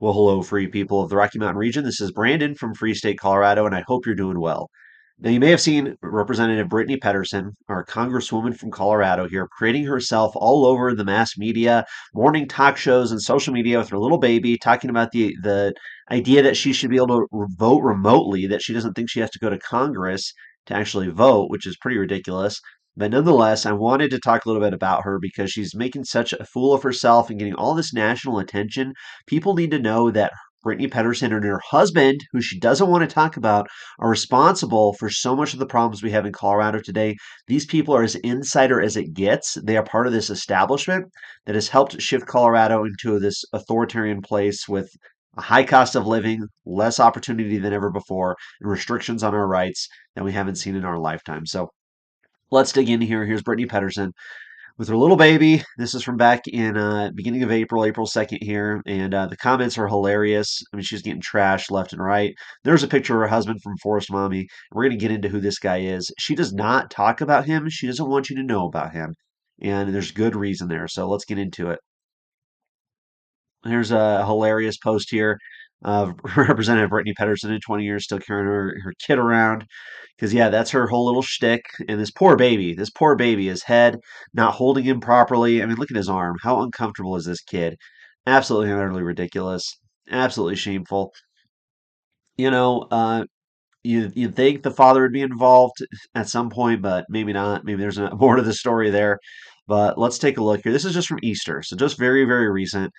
Well, hello, free people of the Rocky Mountain region. This is Brandon from Free State, Colorado, and I hope you're doing well. Now, you may have seen Representative Brittany Pettersen, our Congresswoman from Colorado here, parading herself all over the mass media, morning talk shows, and social media with her little baby, talking about the idea that she should be able to vote remotely, that she doesn't think she has to go to Congress to actually vote, which is pretty ridiculous. But nonetheless, I wanted to talk a little bit about her because she's making such a fool of herself and getting all this national attention. People need to know that Brittany Pettersen and her husband, who she doesn't want to talk about, are responsible for so much of the problems we have in Colorado today. These people are as insider as it gets. They are part of this establishment that has helped shift Colorado into this authoritarian place with a high cost of living, less opportunity than ever before, and restrictions on our rights that we haven't seen in our lifetime. So let's dig in here. Here's Brittany Pettersen with her little baby. This is from back in beginning of April, April 2nd here, and the comments are hilarious. I mean, she's getting trashed left and right. There's a picture of her husband from Forest Mommy. We're going to get into who this guy is. She does not talk about him. She doesn't want you to know about him, and there's good reason there. So let's get into it. Here's a hilarious post here of Representative Brittany Pettersen in 20 years still carrying her kid around. Because, yeah, that's her whole little shtick. And this poor baby, his head not holding him properly. I mean, look at his arm. How uncomfortable is this kid? Absolutely and utterly ridiculous. Absolutely shameful. You know, you'd think the father would be involved at some point, but maybe not. Maybe there's more to the story there. But let's take a look here. This is just from Easter, so just very, very recent.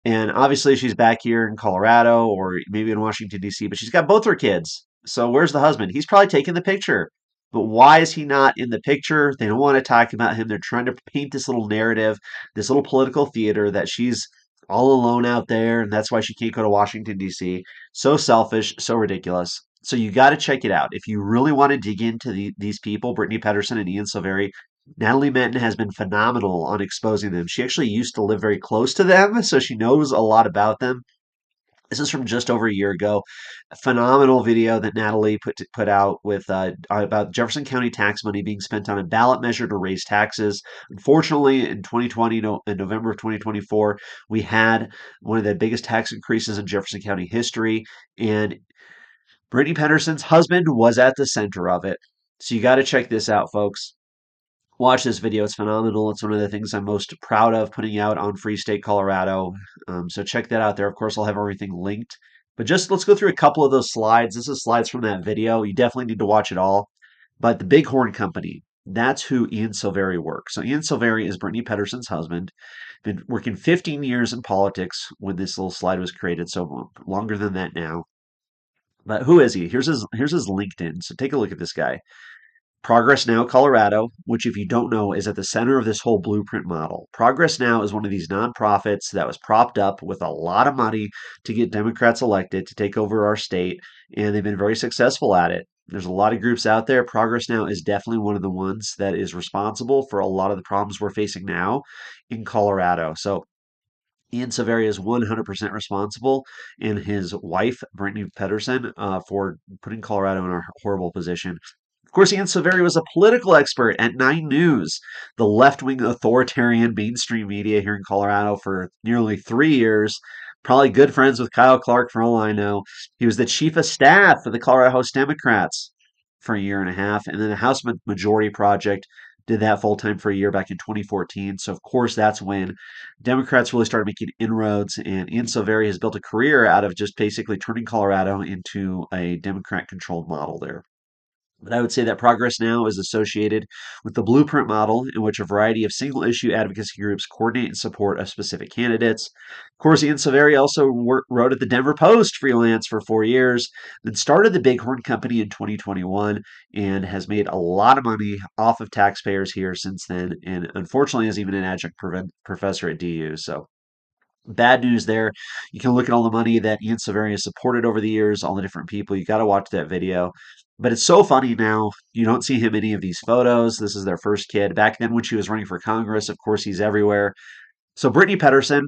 And obviously, she's back here in Colorado or maybe in Washington, D.C., but she's got both her kids. So where's the husband? He's probably taking the picture. But why is he not in the picture? They don't want to talk about him. They're trying to paint this little narrative, this little political theater that she's all alone out there, and that's why she can't go to Washington, D.C. So selfish, so ridiculous. So you got to check it out. If you really want to dig into these people, Brittany Pettersen and Ian Silverii, Natalie Menten has been phenomenal on exposing them. She actually used to live very close to them, so she knows a lot about them. This is from just over a year ago. A phenomenal video that Natalie put out with about Jefferson County tax money being spent on a ballot measure to raise taxes. Unfortunately, in 2020, no, in November of 2024, we had one of the biggest tax increases in Jefferson County history, and Brittany Pettersen's husband was at the center of it. So you got to check this out, folks. Watch this video. It's phenomenal. It's one of the things I'm most proud of putting out on Free State, Colorado. So check that out there. Of course, I'll have everything linked. But just let's go through a couple of those slides. This is slides from that video. You definitely need to watch it all. But the Bighorn Company, that's who Ian Silverii works. So Ian Silverii is Brittany Pettersen's husband. Been working 15 years in politics when this little slide was created, so longer than that now. But who is he? Here's his LinkedIn. So take a look at this guy. Progress Now Colorado, which, if you don't know, is at the center of this whole blueprint model. Progress Now is one of these nonprofits that was propped up with a lot of money to get Democrats elected to take over our state, and they've been very successful at it. There's a lot of groups out there. Progress Now is definitely one of the ones that is responsible for a lot of the problems we're facing now in Colorado. So Ian Silverii is 100% responsible, and his wife, Brittany Pettersen, for putting Colorado in a horrible position. Of course, Ian Silverii was a political expert at 9 News, the left wing authoritarian mainstream media here in Colorado for nearly 3 years. Probably good friends with Kyle Clark, for all I know. He was the chief of staff for the Colorado House Democrats for a year and a half, and then the House Majority Project did that full time for a year back in 2014. So, of course, that's when Democrats really started making inroads, and Ian Silverii has built a career out of just basically turning Colorado into a Democrat controlled model there. But I would say that Progress Now is associated with the blueprint model, in which a variety of single issue advocacy groups coordinate and support of specific candidates. Of course, Ian Silverii also wrote at the Denver Post freelance for 4 years, then started the Bighorn Company in 2021, and has made a lot of money off of taxpayers here since then, and unfortunately is even an adjunct professor at DU. So bad news there. You can look at all the money that Ian Silverii has supported over the years, all the different people. You got to watch that video. But it's so funny now. You don't see him in any of these photos. This is their first kid. Back then, when she was running for Congress, of course, he's everywhere. So Brittany Pettersen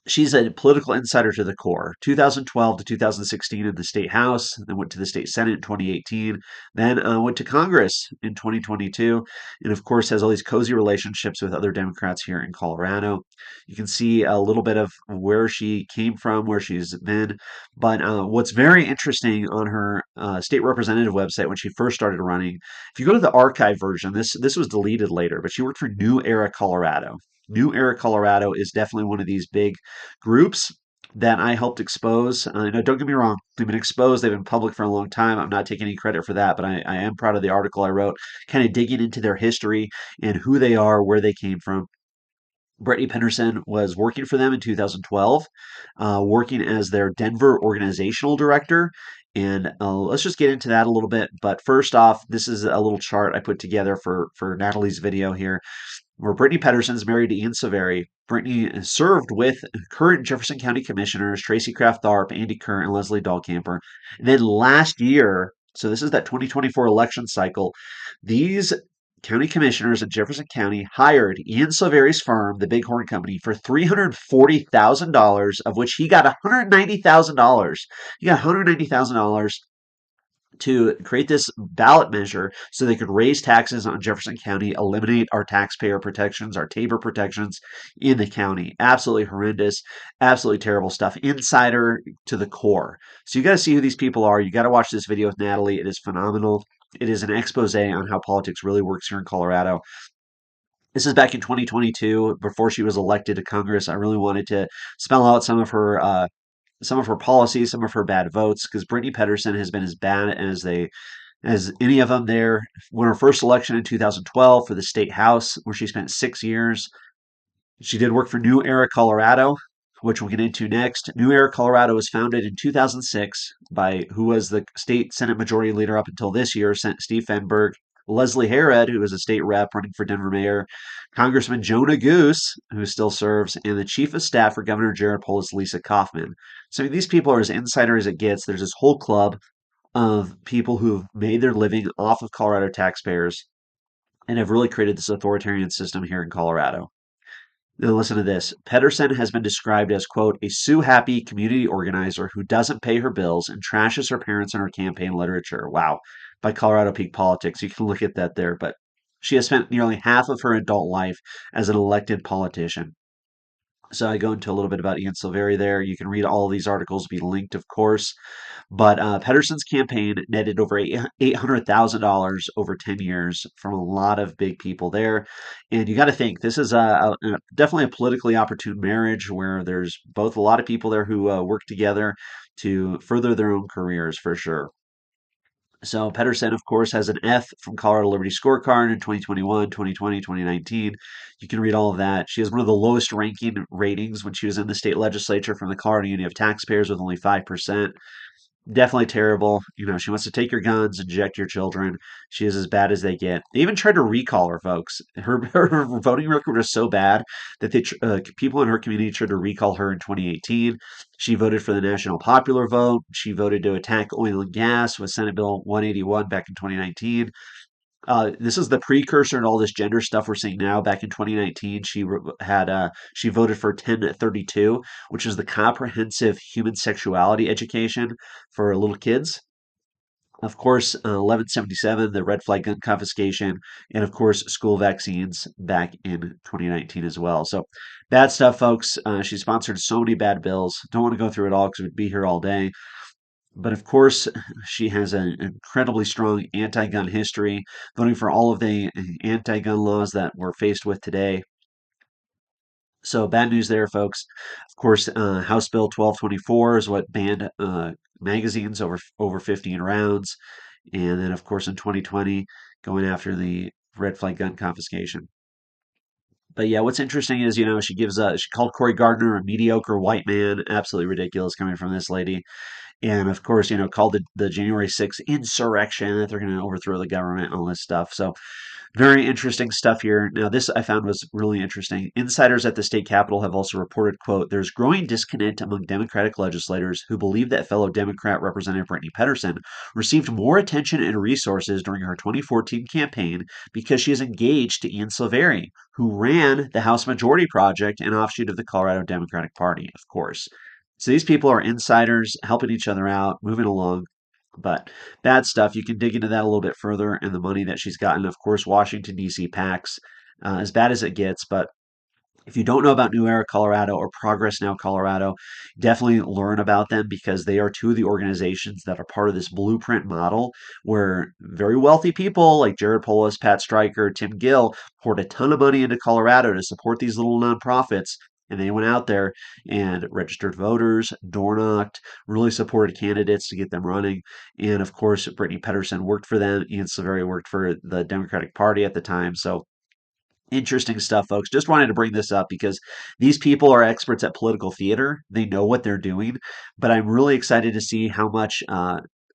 she's a political insider to the core. 2012 to 2016 in the state house, then went to the state senate in 2018, then went to Congress in 2022, and of course has all these cozy relationships with other Democrats here in Colorado. You can see a little bit of where she came from, where she's been. But what's very interesting on her state representative website when she first started running, if you go to the archive version, this was deleted later, but she worked for New Era Colorado. New Era Colorado is definitely one of these big groups that I helped expose. No, don't get me wrong, they've been exposed, they've been public for a long time. I'm not taking any credit for that, but I am proud of the article I wrote, kind of digging into their history and who they are, where they came from. Brittany Pettersen was working for them in 2012, working as their Denver organizational director. And let's just get into that a little bit. But first off, this is a little chart I put together for Natalie's video here where Brittany Pettersen's married to Ian Silverii. Brittany served with current Jefferson County Commissioners Tracy Kraft Tharp, Andy Kerr, and Leslie Dahlkamper. And then last year, so this is that 2024 election cycle, these county commissioners in Jefferson County hired Ian Silverii's firm, the Bighorn Company, for $340,000, of which he got $190,000. He got $190,000 to create this ballot measure so they could raise taxes on Jefferson County, eliminate our taxpayer protections, our Tabor protections in the county. Absolutely horrendous, absolutely terrible stuff. Insider to the core. So you got to see who these people are. You got to watch this video with Natalie. It is phenomenal. It is an expose on how politics really works here in Colorado. This is back in 2022, before she was elected to Congress. I really wanted to spell out some of her policies, some of her bad votes, because Brittany Pettersen has been as bad as any of them there. Won her first election in 2012 for the state house, where she spent 6 years. She did work for New Era Colorado, which we'll get into next. New Era Colorado was founded in 2006 by who was the state Senate Majority Leader up until this year, Steve Fenberg, Leslie Harrod, who was a state rep running for Denver mayor, Congressman Jonah Goose, who still serves, and the chief of staff for Governor Jared Polis, Lisa Kaufman. So these people are as insider as it gets. There's this whole club of people who've made their living off of Colorado taxpayers and have really created this authoritarian system here in Colorado. Now listen to this. Pettersen has been described as, quote, a sue-happy community organizer who doesn't pay her bills and trashes her parents in her campaign literature. Wow. By Colorado Peak Politics. You can look at that there. But she has spent nearly half of her adult life as an elected politician. So I go into a little bit about Ian Silverii there. You can read all of these articles, be linked, of course. But Pettersen's campaign netted over $800,000 over 10 years from a lot of big people there. And you got to think this is definitely a politically opportune marriage where there's both a lot of people there who work together to further their own careers for sure. So Pettersen, of course, has an F from Colorado Liberty Scorecard in 2021, 2020, 2019. You can read all of that. She has one of the lowest ranking ratings when she was in the state legislature from the Colorado Union of Taxpayers with only 5%. Definitely terrible. You know, she wants to take your guns, inject your children. She is as bad as they get. They even tried to recall her, folks. Her voting record was so bad that people in her community tried to recall her in 2018. She voted for the national popular vote. She voted to attack oil and gas with Senate Bill 181 back in 2019. This is the precursor to all this gender stuff we're seeing now. Back in 2019, she voted for 1032, which is the comprehensive human sexuality education for little kids. Of course, 1177, the red flag gun confiscation, and of course, school vaccines back in 2019 as well. So, bad stuff, folks. She sponsored so many bad bills. Don't want to go through it all because we'd be here all day. But of course, she has an incredibly strong anti gun history, voting for all of the anti gun laws that we're faced with today. So, bad news there, folks. Of course, House Bill 1224 is what banned magazines over 15 rounds. And then, of course, in 2020, going after the red flag gun confiscation. But yeah, what's interesting is, she called Cory Gardner a mediocre white man. Absolutely ridiculous coming from this lady. and of course, called the January 6th insurrection, that they're going to overthrow the government and all this stuff. So very interesting stuff here. Now, this I found was really interesting. Insiders at the state capitol have also reported, quote, there's growing discontent among Democratic legislators who believe that fellow Democrat Representative Brittany Pettersen received more attention and resources during her 2014 campaign because she is engaged to Ian Silverii, who ran the House Majority Project, an offshoot of the Colorado Democratic Party, of course. So these people are insiders helping each other out, moving along. But bad stuff. You can dig into that a little bit further and the money that she's gotten. Of course, Washington, D.C. PACs, as bad as it gets. But if you don't know about New Era Colorado or Progress Now Colorado, definitely learn about them because they are two of the organizations that are part of this blueprint model where very wealthy people like Jared Polis, Pat Stryker, Tim Gill poured a ton of money into Colorado to support these little nonprofits. And they went out there and registered voters, door knocked, really supported candidates to get them running. And of course, Brittany Pettersen worked for them. Ian Silverii worked for the Democratic Party at the time. So interesting stuff, folks. Just wanted to bring this up because these people are experts at political theater. They know what they're doing, but I'm really excited to see how much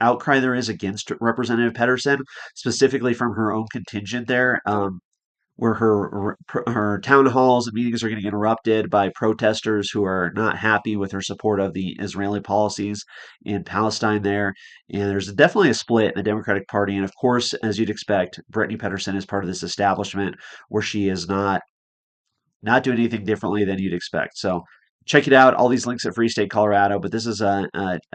outcry there is against Representative Pettersen, specifically from her own contingent there. Where her town halls and meetings are getting interrupted by protesters who are not happy with her support of the Israeli policies in Palestine there. And there's definitely a split in the Democratic Party. And of course, as you'd expect, Brittany Pettersen is part of this establishment where she is not doing anything differently than you'd expect. So check it out. All these links at Free State Colorado. But this is a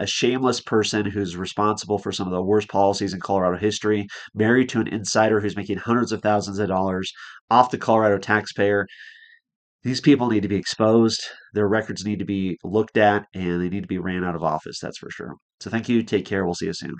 shameless person who's responsible for some of the worst policies in Colorado history, married to an insider who's making hundreds of thousands of dollars off the Colorado taxpayer. These people need to be exposed. Their records need to be looked at, and they need to be ran out of office. That's for sure. So thank you. Take care. We'll see you soon.